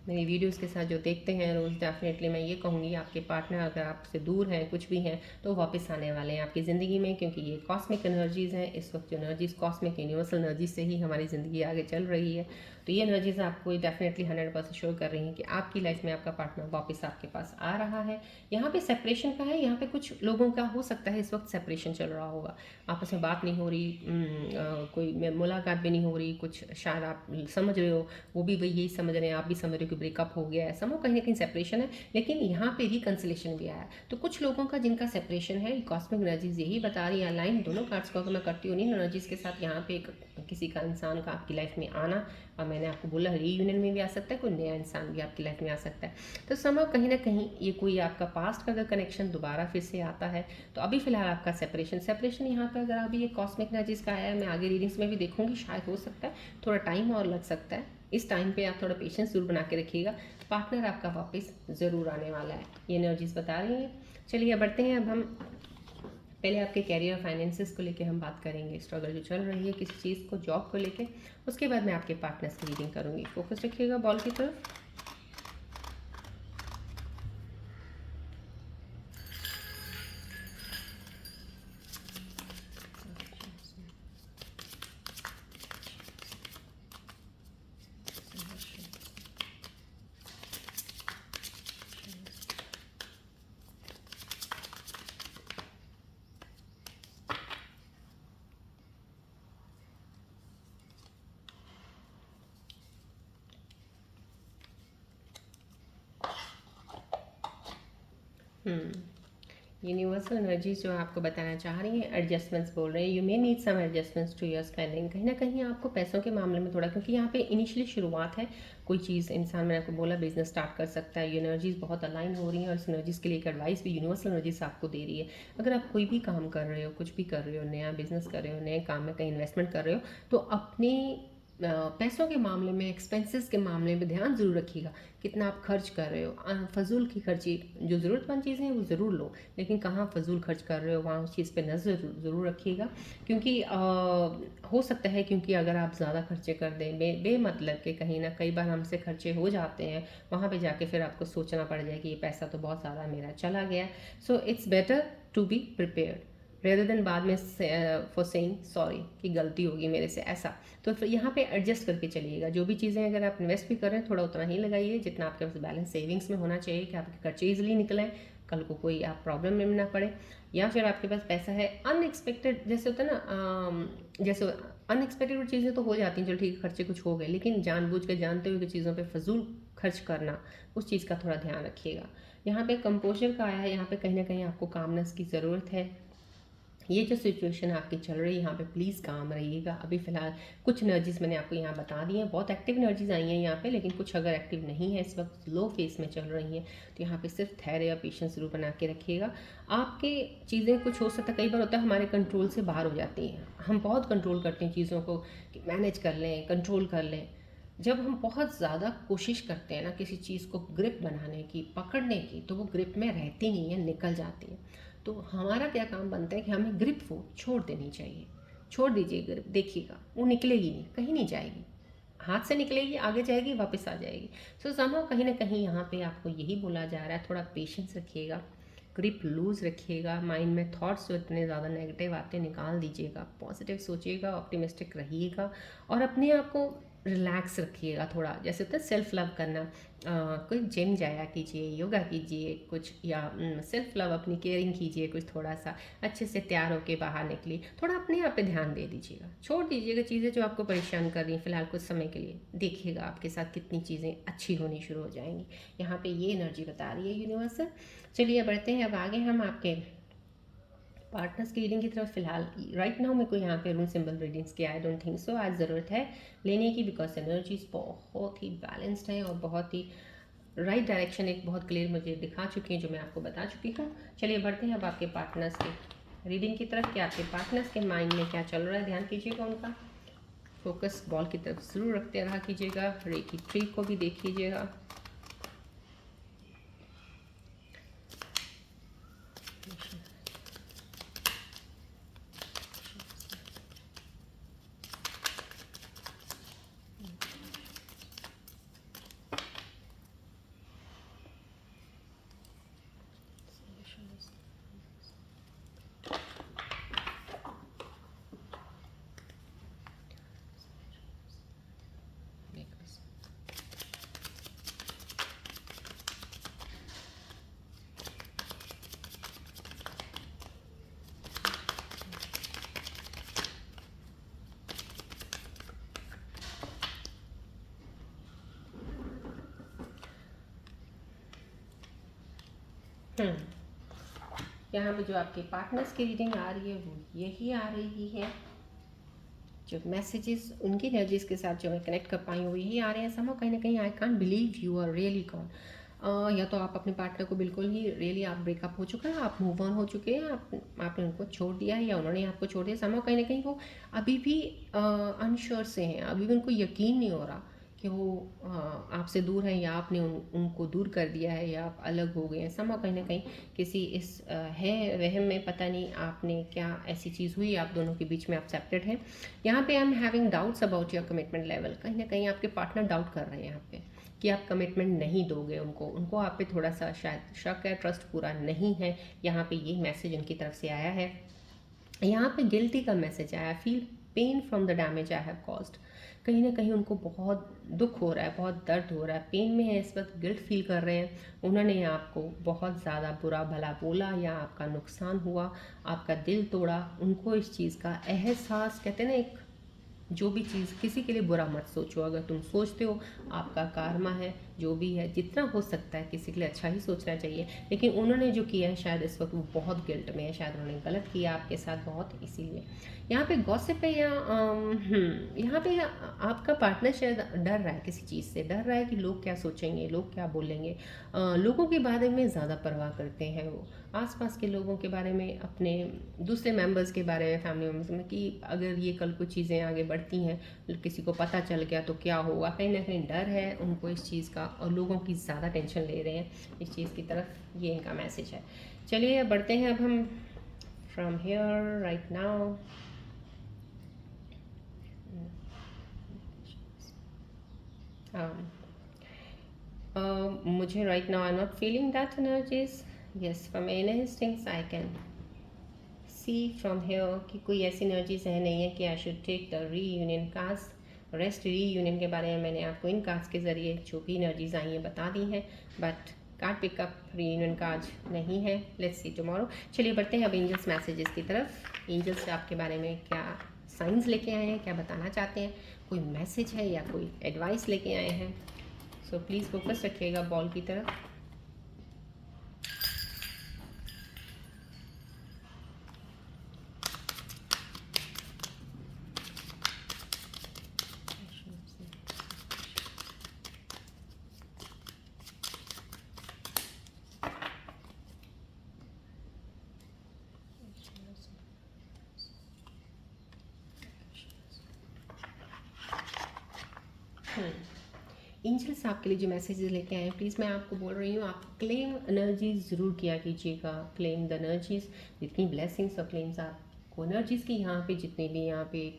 S1: मेरी वीडियोस के साथ, जो देखते हैं रोज़, डेफिनेटली मैं ये कहूँगी आपके पार्टनर अगर आपसे दूर हैं, कुछ भी हैं, तो वापस आने वाले हैं आपकी ज़िंदगी में। क्योंकि ये कॉस्मिक एनर्जीज़ हैं इस वक्त, जो एनर्जीज़ कॉस्मिक यूनिवर्सल एनर्जीज से ही हमारी ज़िंदगी आगे चल रही है। तो ये एनर्जीज़ आपको डेफिनेटली 100% शो कर रही हैं कि आपकी लाइफ में आपका पार्टनर वापस आपके पास आ रहा है। यहाँ पे सेपरेशन का है, यहाँ पे कुछ लोगों का हो सकता है इस वक्त सेपरेशन चल रहा होगा, आपस में बात नहीं हो रही, कोई मुलाकात भी नहीं हो रही, कुछ शायद आप समझ रहे हो, वो भी वही यही समझ रहे हैं, आप भी समझ रहे हो कि ब्रेकअप हो गया है, समझो कहीं ना कहीं सेपरेशन है। लेकिन यहाँ पे रिकन्सिलेशन भी आया। तो कुछ लोगों का जिनका सेपरेशन है, कॉस्मिक एनर्जीज यही बता रही है। अलाइन दोनों कार्ड्स को अगर मैं करती हूँ, इन एनर्जीज के साथ यहाँ पे किसी का इंसान का आपकी लाइफ में आना, और मैंने आपको बोला रीयूनियन में भी आ सकता है, कोई नया इंसान भी आपकी लाइफ में आ सकता है। तो समझो कहीं ना कहीं ये कोई आपका पास्ट का अगर कनेक्शन दोबारा फिर से आता है, तो अभी फिलहाल आपका सेपरेशन यहाँ पे अगर अभी ये कॉस्मिक एनर्जीज का आया है, मैं आगे रीडिंग्स में भी देखूंगी, शायद हो सकता है थोड़ा टाइम और लग सकता है। इस टाइम पे आप थोड़ा पेशेंस जरूर बना के रखिएगा, पार्टनर आपका वापस ज़रूर आने वाला है, ये एनर्जीज बता रही हैं। चलिए बढ़ते हैं। अब हम पहले आपके कैरियर और फाइनेंसेस को लेके हम बात करेंगे, स्ट्रगल जो चल रही है किसी चीज़ को, जॉब को लेके। उसके बाद मैं आपके पार्टनर्स की रीडिंग करूँगी। फोकस रखिएगा बॉल की तरफ। यूनिवर्सल एनर्जीज जो आपको बताना चाह रही हैं, एडजस्टमेंट्स बोल रहे हैं। You may need some adjustments to your spending. कहीं ना कहीं आपको पैसों के मामले में थोड़ा, क्योंकि यहाँ पे इनिशियली शुरुआत है, कोई चीज़ इंसान, मैंने आपको बोला बिजनेस स्टार्ट कर सकता है। ये एनर्जीज बहुत अलाइन हो रही हैं और इस एनर्जीज के लिए एक एडवाइस भी यूनिवर्सल एनर्जीज आपको दे रही है। अगर आप कोई भी काम कर रहे हो, कुछ भी कर रहे हो, नया बिजनेस कर रहे हो, नए काम में कहीं इन्वेस्टमेंट कर रहे हो, तो अपनी पैसों के मामले में, एक्सपेंसेस के मामले में ध्यान ज़रूर रखिएगा कितना आप खर्च कर रहे हो। फजूल की खर्ची, जो ज़रूरतमंद चीज़ें हैं वो ज़रूर लो, लेकिन कहाँ फजूल खर्च कर रहे हो वहाँ उस चीज़ पे नज़र ज़रूर रखिएगा। क्योंकि हो सकता है, क्योंकि अगर आप ज़्यादा खर्चे कर दें बेमतलब के, कहीं ना कई बार हमसे खर्चे हो जाते हैं, वहाँ पे जाके फिर आपको सोचना पड़ जाए कि ये पैसा तो बहुत ज़्यादा मेरा चला गया। So it's better to be prepared rather than बाद में फॉर सेइंग सॉरी कि गलती होगी मेरे से, ऐसा। तो फिर यहाँ पे एडजस्ट करके चलिएगा। जो भी चीज़ें अगर आप इन्वेस्ट भी कर रहे हैं, थोड़ा उतना ही लगाइए जितना आपके पास बैलेंस सेविंग्स में होना चाहिए, कि आपके खर्चे ईजिली निकलें, कल को कोई आप प्रॉब्लम में ना पड़े। या फिर आपके पास पैसा है अनएक्सपेक्टेड, जैसे होता है ना, जैसे अनएक्सपेक्टेड चीज़ें तो हो जाती हैं, चलो ठीक है खर्चे कुछ हो गए, लेकिन जानबूझ के जानते हुए कि चीज़ों पर फजूल खर्च करना, उस चीज़ का थोड़ा ध्यान रखिएगा। यहाँ पे कंपोजर का आया है, यहाँ पे कहीं ना कहीं आपको कामनेस की ज़रूरत है। ये जो सिचुएशन आपकी चल रही है यहाँ पे प्लीज़ काम रहिएगा। अभी फ़िलहाल कुछ एनर्जीज़ मैंने आपको यहाँ बता दी हैं, बहुत एक्टिव एनर्जीज़ आई हैं यहाँ पे, लेकिन कुछ अगर एक्टिव नहीं है, इस वक्त लो फेस में चल रही हैं, तो यहाँ पे सिर्फ धैर्य या पेशेंस ज़रूर बना के रखिएगा। आपके चीज़ें कुछ हो सकता है, कई बार होता है हमारे कंट्रोल से बाहर हो जाती हैं, हम बहुत कंट्रोल करते हैं चीज़ों को कि मैनेज कर लें, कंट्रोल कर लें। जब हम बहुत ज़्यादा कोशिश करते हैं ना किसी चीज़ को ग्रिप बनाने की, पकड़ने की, तो वो ग्रिप में रहती नहीं है, निकल जाती है। तो हमारा क्या काम बनता है कि हमें ग्रिप वो छोड़ देनी चाहिए। छोड़ दीजिए ग्रिप, देखिएगा वो निकलेगी नहीं, कहीं नहीं जाएगी, हाथ से निकलेगी, आगे जाएगी, वापस आ जाएगी। सो समहाउ कहीं ना कहीं यहाँ पे आपको यही बोला जा रहा है, थोड़ा पेशेंस रखिएगा, ग्रिप लूज़ रखिएगा, माइंड में थॉट्स जो इतने ज़्यादा नेगेटिव आते निकाल दीजिएगा, पॉजिटिव सोचिएगा, ऑप्टिमिस्टिक रहिएगा और अपने आप को रिलैक्स रखिएगा थोड़ा। जैसे होता है सेल्फ लव करना, कोई जिम जाया कीजिए, योगा कीजिए कुछ, या सेल्फ लव अपनी केयरिंग कीजिए कुछ, थोड़ा सा अच्छे से तैयार होके बाहर निकलिए, थोड़ा अपने आप पे ध्यान दे दीजिएगा, छोड़ दीजिएगा चीज़ें जो आपको परेशान कर रही हैं फ़िलहाल कुछ समय के लिए। देखिएगा आपके साथ कितनी चीज़ें अच्छी होनी शुरू हो जाएंगी। यहाँ पे ये एनर्जी बता रही है यूनिवर्सल। चलिए बढ़ते हैं अब आगे हम आपके पार्टनर्स की रीडिंग की तरफ। फिलहाल राइट नाउ मेरे को यहाँ पे रूल सिंबल रीडिंग्स की आई डोंट थिंक सो आज ज़रूरत है लेने की, बिकॉज एनर्जीज बहुत ही बैलेंस्ड हैं और बहुत ही राइट डायरेक्शन एक बहुत क्लियर मुझे दिखा चुकी हैं, जो मैं आपको बता चुकी हूँ। चलिए बढ़ते हैं अब आपके पार्टनर्स की रीडिंग की तरफ कि आपके पार्टनर्स के माइंड में क्या चल रहा है। ध्यान कीजिएगा, उनका फोकस बॉल की तरफ ज़रूर रखते रहा कीजिएगा, रेकी ट्री को भी देख लीजिएगा। यहाँ पे जो आपके पार्टनर्स की रीडिंग आ रही है वो यही आ रही है, जो मैसेजेस उनकी एनर्जीज के साथ जो मैं कनेक्ट कर पाई हूँ वो यही आ रहे हैं। समहाउ कहीं ना कहीं I can't believe you are really gone. या तो आप अपने पार्टनर को बिल्कुल ही रियली आप ब्रेकअप हो चुका है, आप मूव ऑन हो चुके हैं, आपने उनको छोड़ दिया है या उन्होंने आपको छोड़ दिया। समहाउ कहीं ना कहीं वो अभी भी अनश्योर से हैं, अभी भी उनको यकीन नहीं हो रहा कि वो आपसे दूर हैं या आपने उनको दूर कर दिया है या आप अलग हो गए हैं। समहाउ कहीं ना कहीं किसी इस है वहम में, पता नहीं आपने क्या ऐसी चीज़ हुई आप दोनों के बीच में, आप सेपरेट हैं। यहाँ पे I am having doubts about your commitment level. कहीं ना कहीं आपके पार्टनर डाउट कर रहे हैं यहाँ पे कि आप कमिटमेंट नहीं दोगे उनको, उनको आप पे थोड़ा सा शायद शक है, ट्रस्ट पूरा नहीं है। यहाँ पे ये मैसेज उनकी तरफ से आया है। यहाँ पे गिल्टी का मैसेज आया, feel pain from the damage I have caused. कहीं ना कहीं उनको बहुत दुख हो रहा है, बहुत दर्द हो रहा है, पेन में है इस वक्त, गिल्ट फील कर रहे हैं। उन्होंने आपको बहुत ज़्यादा बुरा भला बोला या आपका नुकसान हुआ, आपका दिल तोड़ा, उनको इस चीज़ का एहसास, कहते हैं ना एक, जो भी चीज़ किसी के लिए बुरा मत सोचो, अगर तुम सोचते हो आपका कारमा है, जो भी है जितना हो सकता है किसी के लिए अच्छा ही सोचना चाहिए। लेकिन उन्होंने जो किया है शायद इस वक्त वो बहुत गिल्ट में है, शायद उन्होंने गलत किया आपके साथ बहुत, इसीलिए यहाँ पे गॉसिप है। या यहाँ पे आपका पार्टनर शायद डर रहा है, किसी चीज़ से डर रहा है कि लोग क्या सोचेंगे, लोग क्या बोलेंगे। लोगों के बारे में ज़्यादा परवाह करते हैं वो, आसपास के लोगों के बारे में, अपने दूसरे मेंबर्स के बारे में, फैमिली मेम्बर्स में, कि अगर ये कल कुछ चीज़ें आगे बढ़ती हैं, किसी को पता चल गया तो क्या होगा। कहीं ना कहीं डर है उनको इस चीज़ का और लोगों की ज़्यादा टेंशन ले रहे हैं इस चीज़ की तरफ, ये इनका मैसेज है। चलिए बढ़ते हैं अब हम फ्रॉम हेयर राइट नाउ। मुझे right now I am not feeling that energies, yes from inner instincts I can see from here कि कोई ऐसी एनर्जीज है नहीं है कि I should take the reunion cards. Rest reunion के बारे में मैंने आपको इन कार्ड्स के ज़रिए जो भी एनर्जीज आई हैं बता दी हैं, but card pick up reunion card नहीं है। Let's see tomorrow. चलिए बढ़ते हैं अब एंजल्स मैसेजेस की तरफ। एंजल्स आपके बारे में क्या साइंस लेके आए हैं, क्या बताना चाहते हैं, कोई मैसेज है या कोई एडवाइस लेके आए हैं। सो प्लीज़ फोकस रखिएगा बॉल की तरफ। एंजल्स आपके लिए जो मैसेजेस लेके आए हैं, प्लीज़ मैं आपको बोल रही हूँ, आप क्लेम एनर्जीज ज़रूर किया कीजिएगा। क्लेम द एनर्जीज, जितनी ब्लेसिंग्स और क्लेम्स आपको एनर्जीज़ की यहाँ पे, जितने भी यहाँ पे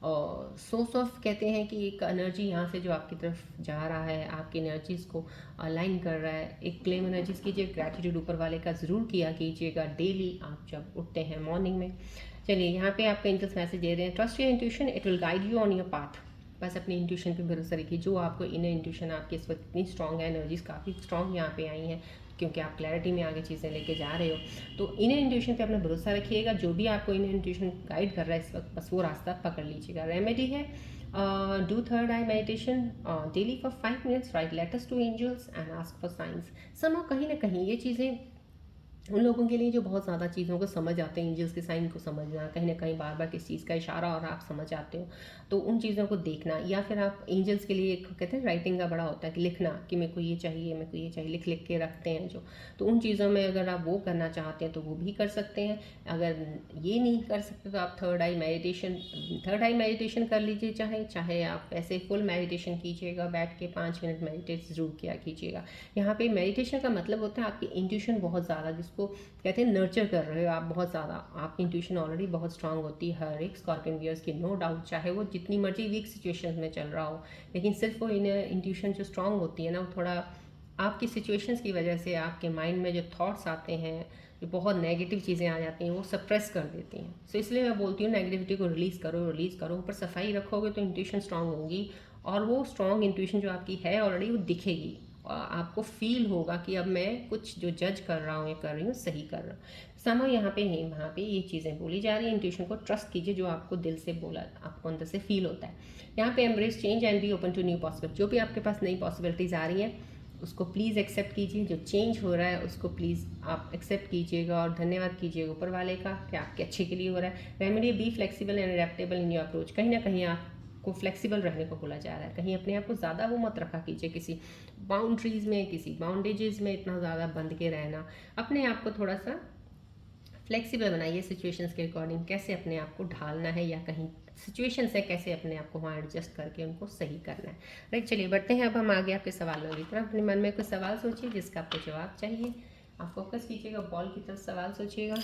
S1: सोर्स ऑफ कहते हैं कि एक एनर्जी यहाँ से जो आपकी तरफ जा रहा है, आपकी एनर्जीज़ को अलाइन कर रहा है, एक क्लेम एनर्जीज़ कीजिए। ग्रैटिट्यूड ऊपर वाले का ज़रूर किया कीजिएगा डेली आप जब उठते हैं मॉर्निंग में। चलिए, यहाँ पे आपका एंजल्स मैसेज दे रहे हैं, trust your intuition, it will guide you on your path. बस अपनी इंट्यूशन पे भरोसा रखिए। जो आपको इनर इंट्यूशन आपकी इस वक्त इतनी स्ट्रॉन्ग है, एनर्जीज काफ़ी स्ट्रॉन्ग यहाँ पे आई हैं क्योंकि आप क्लैरिटी में आगे चीज़ें लेके जा रहे हो। तो इनर इंट्यूशन पे अपना भरोसा रखिएगा। जो भी आपको इनर इंट्यूशन गाइड कर रहा है इस वक्त, बस वो रास्ता पकड़ लीजिएगा। रेमेडी है, do third eye meditation daily for 5 minutes, write letters to angels and ask for science. समा कहीं ना कहीं ये चीज़ें उन लोगों के लिए जो बहुत ज़्यादा चीज़ों को समझ आते हैं, एंजल्स के साइन को समझना, कहीं ना कहीं बार बार किस चीज़ का इशारा और आप समझ आते हो, तो उन चीज़ों को देखना। या फिर आप एंजल्स के लिए एक कहते हैं राइटिंग का बड़ा होता है कि लिखना, कि मेरे को ये चाहिए, मेरे को ये चाहिए, लिख लिख के रखते हैं जो। तो उन चीज़ों में अगर आप वो करना चाहते हैं तो वो भी कर सकते हैं। अगर ये नहीं कर सकते तो आप थर्ड आई मेडिटेशन कर लीजिए। चाहे चाहे आप ऐसे फुल मेडिटेशन कीजिएगा, बैठ के 5 मिनट मेडिटेट ज़रूर किया कीजिएगा। यहाँ पे मेडिटेशन का मतलब होता है आपकी इंट्यूशन बहुत ज़्यादा, जिसको कहते हैं नर्चर कर रहे हो आप बहुत ज़्यादा। आपकी इंट्यूशन ऑलरेडी बहुत स्ट्रांग होती है हर एक स्कॉर्पियन वियर्स की, नो डाउट, चाहे वो जितनी मर्जी वीक सिचुएशन में चल रहा हो। लेकिन सिर्फ वो इंट्यूशन जो स्ट्रांग होती है ना, वो थोड़ा आपकी सिचुएशंस की वजह से आपके माइंड में जो थॉट्स आते हैं, जो बहुत नेगेटिव चीज़ें आ जाती हैं, वो सप्रेस कर देती हैं। सो इसलिए मैं बोलती हूँ नेगेटिविटी को रिलीज़ करो, रिलीज़ करो। ऊपर सफाई रखोगे तो इंट्यूशन स्ट्रांग होगी, और वो स्ट्रांग इंट्यूशन जो आपकी है ऑलरेडी वो दिखेगी। आपको फील होगा कि अब मैं कुछ जो जज कर रहा हूँ या कर रही हूँ सही कर रहा हूँ। समय यहाँ पे है, वहाँ पे ये चीज़ें बोली जा रही है। इंट्यूशन को ट्रस्ट कीजिए, जो आपको दिल से बोला, आपको अंदर से फील होता है। यहाँ पे embrace change and be open to new possibility. जो भी आपके पास नई पॉसिबिलिटीज़ आ रही हैं उसको प्लीज़ एक्सेप्ट कीजिए। जो चेंज हो रहा है उसको प्लीज़ आप एक्सेप्ट कीजिएगा और धन्यवाद कीजिएगा ऊपर वाले का कि आपके अच्छे के लिए हो रहा है। Remedy, be flexible and adaptable in your approach. कहीं ना कहीं आपको फ्लेक्सिबल रहने को बोला जा रहा है। कहीं अपने आप को ज़्यादा वो मत रखा कीजिए किसी बाउंड्रीज़ में, किसी बाउंडेजेस में इतना ज़्यादा बंध के रहना। अपने आप को थोड़ा सा फ्लेक्सिबल बनाइए सिचुएशंस के अकॉर्डिंग, कैसे अपने आप को ढालना है या कहीं सिचुएशंस है कैसे अपने आप को वहाँ एडजस्ट करके उनको सही करना है। राइट, चलिए बढ़ते हैं अब हम आगे आपके सवालों की तरफ। अपने मन में कोई सवाल सोचिए जिसका आपको जवाब चाहिए। आप फोकस कीजिएगा, बॉल की तरफ सवाल सोचिएगा।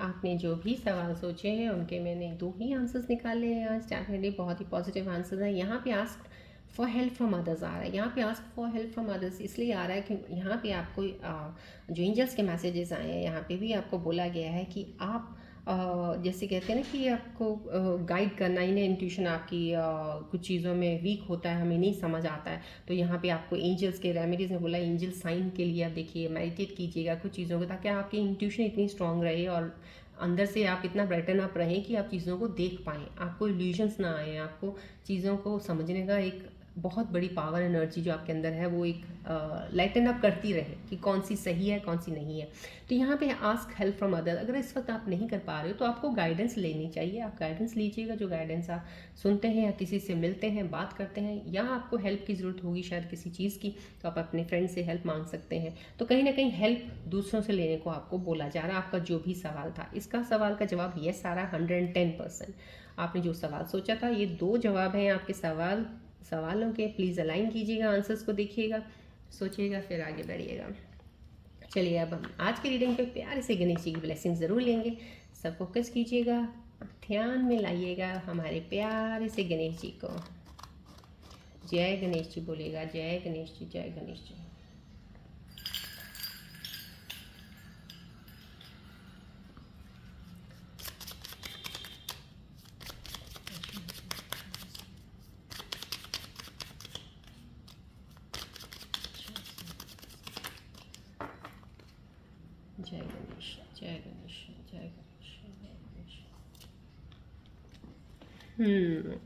S1: आपने जो भी सवाल सोचे हैं उनके मैंने 2 ही आंसर्स निकाले हैं आज। डेफिनेटली बहुत ही पॉजिटिव आंसर्स हैं। यहाँ पे ask for help from others आ रहा है। यहाँ पे ask for help from others इसलिए आ रहा है कि यहाँ पे आपको जो एंजल्स के मैसेजेस आए हैं, यहाँ पे भी आपको बोला गया है कि आप जैसे कहते हैं ना कि आपको गाइड करना ही ना, इंट्यूशन आपकी कुछ चीज़ों में वीक होता है, हमें नहीं समझ आता है। तो यहाँ पे आपको एंजल्स के रेमेडीज़ में बोला, एंजल साइन के लिए आप देखिए, मेडिटेट कीजिएगा कुछ चीज़ों को, ताकि आपकी इंट्यूशन इतनी स्ट्रांग रहे और अंदर से आप इतना ब्राइटन अप रहें कि आप चीज़ों को देख पाएँ, आपको इल्यूजन्स ना आए, आपको चीज़ों को समझने का एक बहुत बड़ी पावर एनर्जी जो आपके अंदर है वो एक लाइटन अप करती रहे कि कौन सी सही है कौन सी नहीं है। तो यहाँ पे आस्क हेल्प फ्रॉम अदर। अगर इस वक्त आप नहीं कर पा रहे हो तो आपको गाइडेंस लेनी चाहिए। आप गाइडेंस लीजिएगा, जो गाइडेंस आप सुनते हैं या किसी से मिलते हैं, बात करते हैं, या आपको हेल्प की ज़रूरत होगी शायद किसी चीज़ की, तो आप अपने फ्रेंड से हेल्प मांग सकते हैं। तो कहीं ना कहीं हेल्प दूसरों से लेने को आपको बोला जा रहा है। आपका जो भी सवाल था, इसका सवाल का जवाब ये सारा 110%। आपने जो सवाल सोचा था, ये 2 जवाब हैं आपके सवालों के। प्लीज़ अलाइन कीजिएगा, आंसर्स को देखिएगा, सोचिएगा, फिर आगे बढ़िएगा। चलिए अब हम आज की रीडिंग पे प्यारे से गणेश जी की ब्लेसिंग ज़रूर लेंगे। सब फोकस कीजिएगा, ध्यान में लाइएगा हमारे प्यारे से गणेश जी को। जय गणेश जी बोलिएगा, जय गणेश जी, जय गणेश जी। जय गणेश, जय गणेश, जय गणेश, जय गणेश।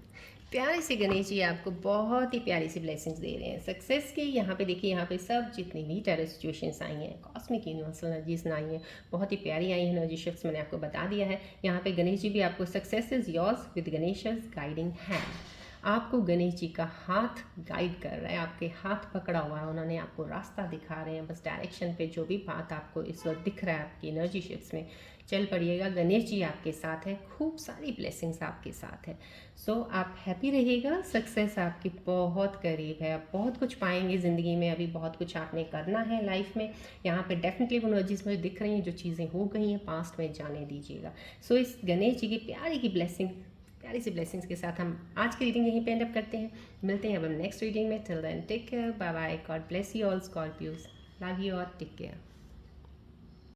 S1: प्यारे से गणेश जी आपको बहुत ही प्यारी सी ब्लेसिंग्स दे रहे हैं सक्सेस की। यहाँ पे देखिए, यहाँ पे सब जितनी भी टेरर सिचुएशंस आई हैं, कॉस्मिक यूनिवर्सल एनर्जीज आई हैं, बहुत ही प्यारी आई हैं एनर्जी शिफ्ट्स, मैंने आपको बता दिया है। यहाँ पे गणेश जी भी आपको success is yours with Ganesh's guiding hand. आपको गणेश जी का हाथ गाइड कर रहा है, आपके हाथ पकड़ा हुआ है, उन्होंने आपको रास्ता दिखा रहे हैं। बस डायरेक्शन पे जो भी बात आपको इस वक्त दिख रहा है आपकी एनर्जी शिफ्ट्स में, चल पड़िएगा। गणेश जी आपके साथ है, खूब सारी ब्लेसिंग्स आपके साथ है। सो आप हैप्पी रहिएगा, सक्सेस आपकी बहुत करीब है। आप बहुत कुछ पाएंगे ज़िंदगी में, अभी बहुत कुछ आपने करना है लाइफ में। यहाँ पे डेफिनेटली वो एनर्जीज मुझे दिख रही हैं, जो चीज़ें हो गई हैं पास्ट में जाने दीजिएगा। सो इस गणेश जी की प्यारी की ब्लेसिंग, प्यारी सी ब्लेसिंग्स के साथ हम आज की रीडिंग यहीं पे एंड अप करते हैं। मिलते हैं अब हम नेक्स्ट रीडिंग में। Till then take care, bye bye, God bless you all Scorpios, love you और टेक केयर।